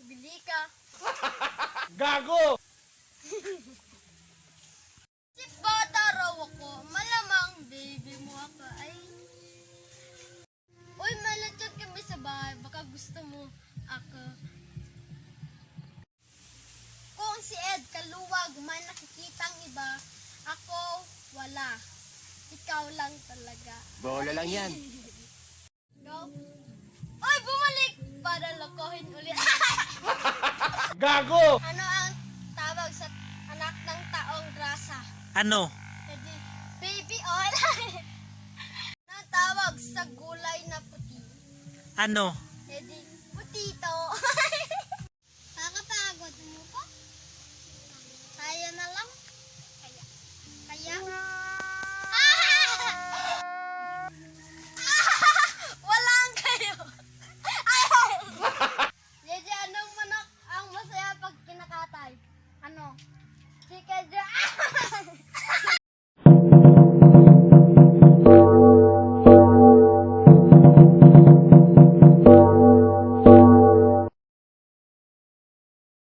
Bili ka. Gago! Si bata raw ako, malamang baby mo ako ay... Uy, malachot kami sa bahay, baka gusto mo ako. Kung si Ed kaluwag, may nakikitang iba, ako wala. Ikaw lang talaga. Bola lang yan. Go. Uy, bumalik! Para lokohin ulit. Gago! Ano ang tawag sa anak ng taong grasa? Ano? Edi, baby oil. Ano ang tawag sa gulay na puti? Ano? Edi, putito. Kakapagod mo po? Kaya na lang? Kaya?